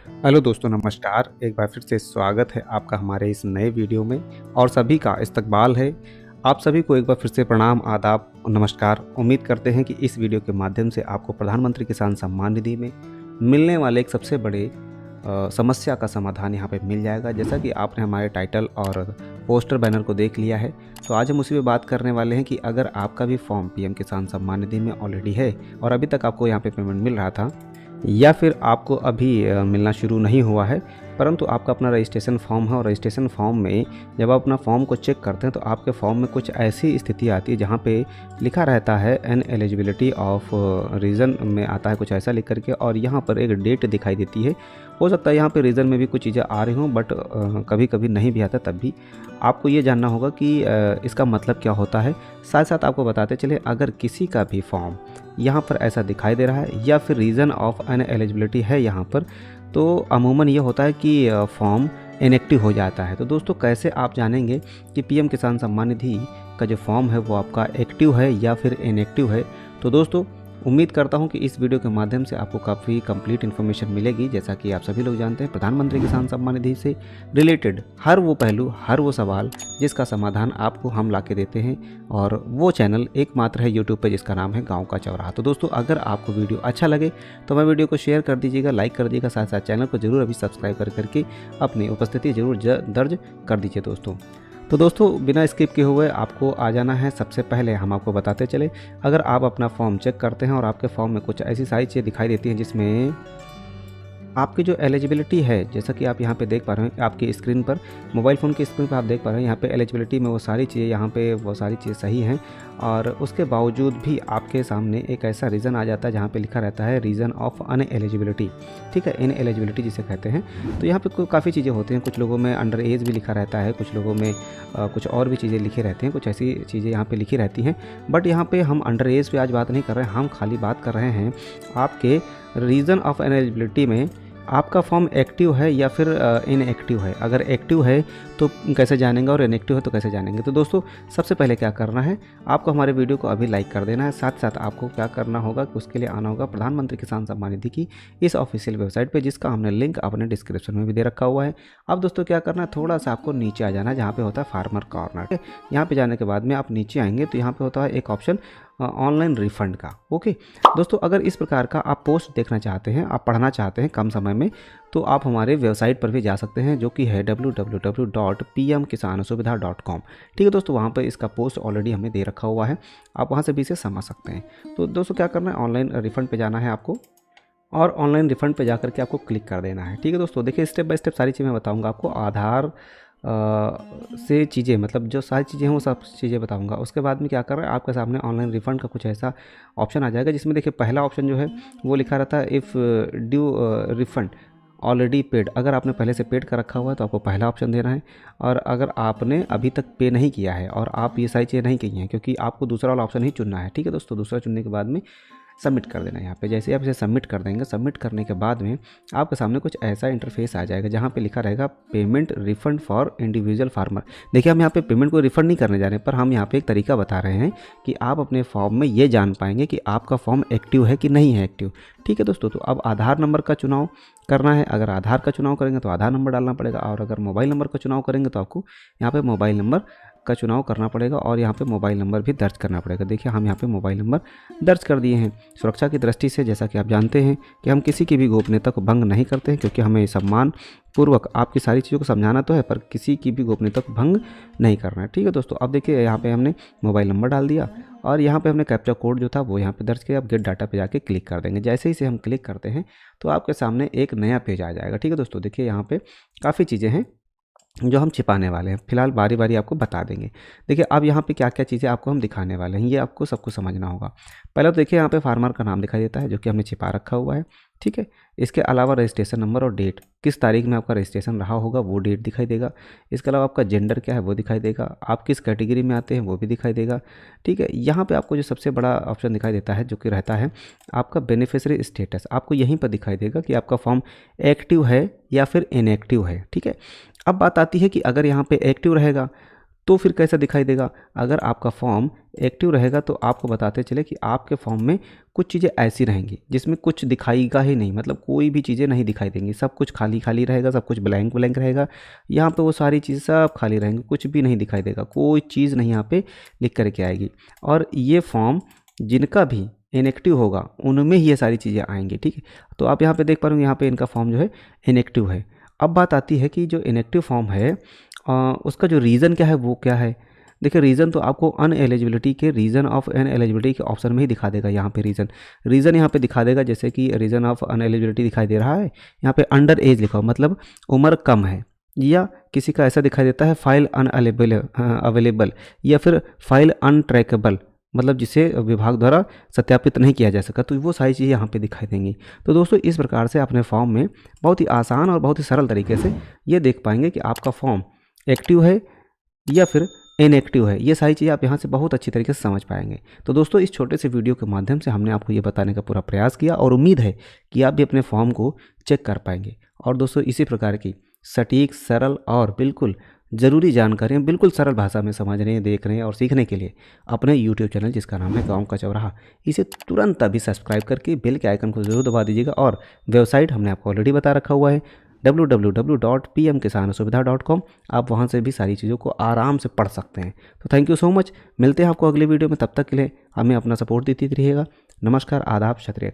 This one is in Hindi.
हेलो दोस्तों, नमस्कार। एक बार फिर से स्वागत है आपका हमारे इस नए वीडियो में और सभी का इस्तकबाल है। आप सभी को एक बार फिर से प्रणाम, आदाब और नमस्कार। उम्मीद करते हैं कि इस वीडियो के माध्यम से आपको प्रधानमंत्री किसान सम्मान निधि में मिलने वाले एक सबसे बड़े समस्या का समाधान यहाँ पे मिल जाएगा। जैसा कि आपने हमारे टाइटल और पोस्टर बैनर को देख लिया है, तो आज हम उसी पे बात करने वाले हैं कि अगर आपका भी फॉर्म पीएम किसान सम्मान निधि में ऑलरेडी है और अभी तक आपको यहाँ पे पेमेंट मिल रहा था, या फिर आपको अभी मिलना शुरू नहीं हुआ है, परंतु आपका अपना रजिस्ट्रेशन फॉर्म है और रजिस्ट्रेशन फॉर्म में जब आप अपना फॉर्म को चेक करते हैं तो आपके फॉर्म में कुछ ऐसी स्थिति आती है जहाँ पे लिखा रहता है एन एलिजिबिलिटी ऑफ रीज़न में आता है कुछ ऐसा लिख करके, और यहाँ पर एक डेट दिखाई देती है। हो सकता है यहाँ पे रीज़न में भी कुछ चीज़ें आ रही हों, बट कभी कभी नहीं भी आता। तब भी आपको ये जानना होगा कि इसका मतलब क्या होता है। साथ साथ आपको बताते चले, अगर किसी का भी फॉर्म यहाँ पर ऐसा दिखाई दे रहा है या फिर रीज़न ऑफ अन एलिजिबिलिटी है यहाँ पर, तो अमूमन ये होता है कि फॉर्म इनएक्टिव हो जाता है। तो दोस्तों, कैसे आप जानेंगे कि पीएम किसान सम्मान निधि का जो फॉर्म है वो आपका एक्टिव है या फिर इनएक्टिव है? तो दोस्तों, उम्मीद करता हूं कि इस वीडियो के माध्यम से आपको काफ़ी कंप्लीट इन्फॉर्मेशन मिलेगी। जैसा कि आप सभी लोग जानते हैं, प्रधानमंत्री किसान सम्मान निधि से रिलेटेड हर वो पहलू, हर वो सवाल जिसका समाधान आपको हम ला के देते हैं, और वो चैनल एकमात्र है यूट्यूब पे जिसका नाम है गाँव का चौराहा। तो दोस्तों, अगर आपको वीडियो अच्छा लगे तो मैं वीडियो को शेयर कर दीजिएगा, लाइक कर दीजिएगा, साथ साथ चैनल को जरूर अभी सब्सक्राइब करके अपनी उपस्थिति जरूर दर्ज कर दीजिए दोस्तों। तो दोस्तों, बिना स्किप किए हुए आपको आ जाना है। सबसे पहले हम आपको बताते चले, अगर आप अपना फॉर्म चेक करते हैं और आपके फॉर्म में कुछ ऐसी सारी चीज़ें दिखाई देती हैं जिसमें आपकी जो एलिजिबिलिटी है, जैसा कि आप यहाँ पे देख पा रहे हैं आपकी स्क्रीन पर, मोबाइल फ़ोन की स्क्रीन पर आप देख पा रहे हैं यहाँ पे एलिजिबिलिटी में वो सारी चीज़ें, यहाँ पे वो सारी चीज़ें सही हैं, और उसके बावजूद भी आपके सामने एक ऐसा रीज़न आ जाता है जहाँ पे लिखा रहता है रीज़न ऑफ अन एलिजिबिलिटी। ठीक है, इन एलिजिबिलिटी जिसे कहते हैं। तो यहाँ पे काफ़ी चीज़ें होती हैं, कुछ लोगों में अंडर एज भी लिखा रहता है, कुछ लोगों में कुछ और भी चीज़ें लिखी रहती हैं, कुछ ऐसी चीज़ें यहाँ पे लिखी रहती हैं। बट यहाँ पे हम अंडर एज पे आज बात नहीं कर रहे हैं, हम खाली बात कर रहे हैं आपके रीज़न ऑफ एलिजिबिलिटी में आपका फॉर्म एक्टिव है या फिर इनएक्टिव है। अगर एक्टिव है तो कैसे जानेंगे और इनएक्टिव है तो कैसे जानेंगे? तो दोस्तों, सबसे पहले क्या करना है, आपको हमारे वीडियो को अभी लाइक कर देना है। साथ साथ आपको क्या करना होगा कि उसके लिए आना होगा प्रधानमंत्री किसान सम्मान निधि की इस ऑफिशियल वेबसाइट पे, जिसका हमने लिंक अपने डिस्क्रिप्शन में भी दे रखा हुआ है। अब दोस्तों, क्या करना है, थोड़ा सा आपको नीचे आ जाना है जहाँ पे होता है फार्मर कॉर्नर। यहाँ पे जाने के बाद में आप नीचे आएंगे तो यहाँ पे होता है एक ऑप्शन ऑनलाइन रिफंड का। ओके दोस्तों, अगर इस प्रकार का आप पोस्ट देखना चाहते हैं, आप पढ़ना चाहते हैं कम समय में, तो आप हमारे वेबसाइट पर भी जा सकते हैं, जो कि है www.pmkisansubidha.com। ठीक है दोस्तों, वहाँ पर इसका पोस्ट ऑलरेडी हमने दे रखा हुआ है, आप वहाँ से भी इसे समझ सकते हैं। तो दोस्तों, क्या करना है, ऑनलाइन रिफंड पे जाना है आपको, और ऑनलाइन रिफंड पे जाकर के आपको क्लिक कर देना है। ठीक है दोस्तों, देखिए स्टेप बाय स्टेप सारी चीज़ें मैं बताऊंगा आपको। आधार से चीज़ें, मतलब जो सारी चीज़ें हैं वो सब चीज़ें बताऊंगा। उसके बाद में क्या कर रहा है, आपके सामने ऑनलाइन रिफ़ंड का कुछ ऐसा ऑप्शन आ जाएगा जिसमें देखिए पहला ऑप्शन जो है वो लिखा रहता है if due refund already paid. अगर आपने पहले से पेड कर रखा हुआ है तो आपको पहला ऑप्शन देना है, और अगर आपने अभी तक पे नहीं किया है और आप ये सारी चीज़ें नहीं की हैं, क्योंकि आपको दूसरा वाला ऑप्शन ही चुनना है। ठीक है दोस्तों, दूसरा चुनने के बाद में सबमिट कर देना है। यहाँ पे जैसे आप इसे सबमिट कर देंगे, सबमिट करने के बाद में आपके सामने कुछ ऐसा इंटरफेस आ जाएगा जहाँ पे लिखा रहेगा payment refund for individual farmer. देखिए, हम यहाँ पे पेमेंट को रिफंड नहीं करने जा रहे हैं, पर हम यहाँ पे एक तरीका बता रहे हैं कि आप अपने फॉर्म में ये जान पाएंगे कि आपका फॉर्म एक्टिव है कि नहीं है एक्टिव। ठीक है दोस्तों, तो अब आधार नंबर का चुनाव करना है। अगर आधार का चुनाव करेंगे तो आधार नंबर डालना पड़ेगा, और अगर मोबाइल नंबर का चुनाव करेंगे तो आपको यहाँ पे मोबाइल नंबर का चुनाव करना पड़ेगा, और यहाँ पे मोबाइल नंबर भी दर्ज करना पड़ेगा। देखिए, हम यहाँ पे मोबाइल नंबर दर्ज कर दिए हैं। सुरक्षा की दृष्टि से, जैसा कि आप जानते हैं कि हम किसी की भी गोपनीयता को भंग नहीं करते हैं, क्योंकि हमें सम्मान पूर्वक आपकी सारी चीज़ों को समझाना तो है, पर किसी की भी गोपनीयता को भंग नहीं करना है। ठीक है दोस्तों, अब देखिए यहाँ पे हमने मोबाइल नंबर डाल दिया, और यहाँ पे हमने कैप्चा कोड जो था वो यहाँ पे दर्ज किया। अब गेट डाटा पे जाके क्लिक कर देंगे। जैसे ही से हम क्लिक करते हैं तो आपके सामने एक नया पेज आ जाएगा। ठीक है दोस्तों, देखिए यहाँ पे काफ़ी चीज़ें हैं जो हम छिपाने वाले हैं, फिलहाल बारी बारी आपको बता देंगे। देखिए, अब यहाँ पे क्या क्या चीज़ें आपको हम दिखाने वाले हैं, ये आपको सब कुछ समझना होगा। पहले तो देखिए यहाँ पे फार्मर का नाम दिखाई देता है, जो कि हमने छिपा रखा हुआ है। ठीक है, इसके अलावा रजिस्ट्रेशन नंबर और डेट, किस तारीख में आपका रजिस्ट्रेशन रहा होगा वो डेट दिखाई देगा। इसके अलावा आपका जेंडर क्या है वो दिखाई देगा, आप किस कैटेगरी में आते हैं वो भी दिखाई देगा। ठीक है, यहाँ पे आपको जो सबसे बड़ा ऑप्शन दिखाई देता है, जो कि रहता है आपका बेनिफिशियरी स्टेटस, आपको यहीं पर दिखाई देगा कि आपका फॉर्म एक्टिव है या फिर इनएक्टिव है। ठीक है, अब बात आती है कि अगर यहाँ पे एक्टिव रहेगा तो फिर कैसा दिखाई देगा? अगर आपका फॉर्म एक्टिव रहेगा तो आपको बताते चले कि आपके फॉर्म में कुछ चीज़ें ऐसी रहेंगी जिसमें कुछ दिखाएगा ही नहीं, मतलब कोई भी चीज़ें नहीं दिखाई देंगी, सब कुछ खाली खाली रहेगा, सब कुछ ब्लैंक ब्लैंक रहेगा। यहाँ पे वो सारी चीज़ें सब खाली रहेंगी, कुछ भी नहीं दिखाई देगा, कोई चीज़ नहीं यहाँ पे लिख करके आएगी। और ये फॉर्म जिनका भी इनएक्टिव होगा उनमें ही ये सारी चीज़ें आएंगी, ठीक है। तो आप यहाँ पे देख पा रहे हो, यहाँ पे इनका फॉर्म जो है इनएक्टिव है। अब बात आती है कि जो इनएक्टिव फॉर्म है उसका जो रीज़न क्या है वो क्या है। देखिए रीज़न तो आपको अनएलिजिबिलिटी के रीज़न ऑफ अनएलिजिबिलिटी के ऑप्शन में ही दिखा देगा। यहाँ पे रीज़न यहाँ पे दिखा देगा, जैसे कि रीज़न ऑफ अनएलिजिबिलिटी दिखाई दे रहा है, यहाँ पे अंडर एज लिखा हो मतलब उम्र कम है, या किसी का ऐसा दिखाई देता है फाइल अवेलेबल, या फिर फाइल अनट्रैकेबल, मतलब जिसे विभाग द्वारा सत्यापित नहीं किया जा सका, तो वो सारी चीज़ें यहाँ पे दिखाई देंगी। तो दोस्तों इस प्रकार से अपने फॉर्म में बहुत ही आसान और बहुत ही सरल तरीके से ये देख पाएंगे कि आपका फॉर्म एक्टिव है या फिर इनएक्टिव है। ये सारी चीज़ें आप यहाँ से बहुत अच्छी तरीके से समझ पाएंगे। तो दोस्तों इस छोटे से वीडियो के माध्यम से हमने आपको ये बताने का पूरा प्रयास किया और उम्मीद है कि आप भी अपने फॉर्म को चेक कर पाएंगे। और दोस्तों इसी प्रकार की सटीक, सरल और बिल्कुल ज़रूरी जानकारियाँ बिल्कुल सरल भाषा में समझने, देखने और सीखने के लिए अपने यूट्यूब चैनल जिसका नाम है गाँव का चौराहा, इसे तुरंत अभी सब्सक्राइब करके बेल के आइकन को ज़रूर दबा दीजिएगा। और वेबसाइट हमने आपको ऑलरेडी बता रखा हुआ है www.pmkisanasubhida.com, आप वहाँ से भी सारी चीज़ों को आराम से पढ़ सकते हैं। तो थैंक यू सो मच, मिलते हैं आपको अगले वीडियो में, तब तक के लिए हमें अपना सपोर्ट देते रहिएगा। नमस्कार, आदाब, क्षत्रिय।